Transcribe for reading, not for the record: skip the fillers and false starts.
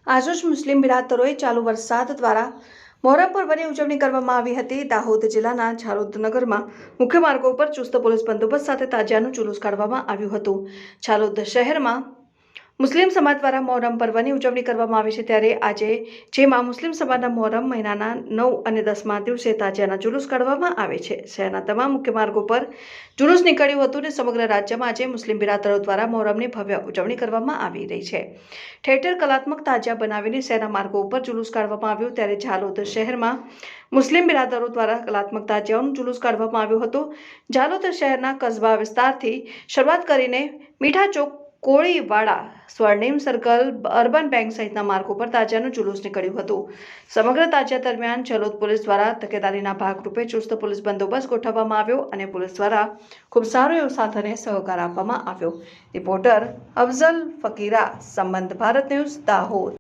આજરોજ મુસ્લિમ બિરાદરોએ ચાલુ વરસાદ દ્વારા મોહરમ પર્વની ઉજવણી કરવામાં આવી હતી। દાહોદ જિલ્લાના ઝાલોદ નગરમાં મુખ્ય માર્ગો પર ચુસ્ત પોલીસ બંદોબસ્ત સાથે તાજિયાનું જુલુસ કાઢવામાં આવ્યું હતું। ઝાલોદ શહેરમાં મુસ્લિમ સમાજ દ્વારા મોહરમ પર્વની ઉજવણી કરવામાં આવી છે, ત્યારે આજે જેમાં મુસ્લિમ સમાજના મોહરમ મહિનાના 9 અને 10મા દિવસે તાજિયાના જુલુસ કાઢવામાં આવે છે। શહેરના તમામ મુખ્ય માર્ગો પર જુલુસ નીકળ્યું હતું અને સમગ્ર રાજ્યમાં આજે મુસ્લિમ બિરાદરો દ્વારા મોહરમની ભવ્ય ઉજવણી કરવામાં આવી રહી છે। ઠેર ઠેર કલાત્મક તાજિયા બનાવીને શહેરના માર્ગો ઉપર જુલુસ કાઢવામાં આવ્યું, ત્યારે ઝાલોદ શહેરમાં મુસ્લિમ બિરાદરો દ્વારા કલાત્મક તાજિયાનું જુલુસ કાઢવામાં આવ્યું હતું। ઝાલોદ શહેરના કસ્બા વિસ્તારથી શરૂઆત કરીને મીઠા ચોક, કોળીવાડા, સ્વર્ણિમ સર્કલ, અર્બન બેંક સહિતના માર્ગો પર તાજિયાનું જુલુસ નીકળ્યું હતું। સમગ્ર તાજિયા દરમિયાન ઝાલોદ પોલીસ દ્વારા તકેદારીના ભાગરૂપે ચુસ્ત પોલીસ બંદોબસ્ત ગોઠવવામાં આવ્યો અને પોલીસ દ્વારા ખૂબ સારો એવો સાથ અને સહકાર આપવામાં આવ્યો। રિપોર્ટર અફઝલ ફકીરા, સંબંધ ભારત ન્યૂઝ, દાહોદ।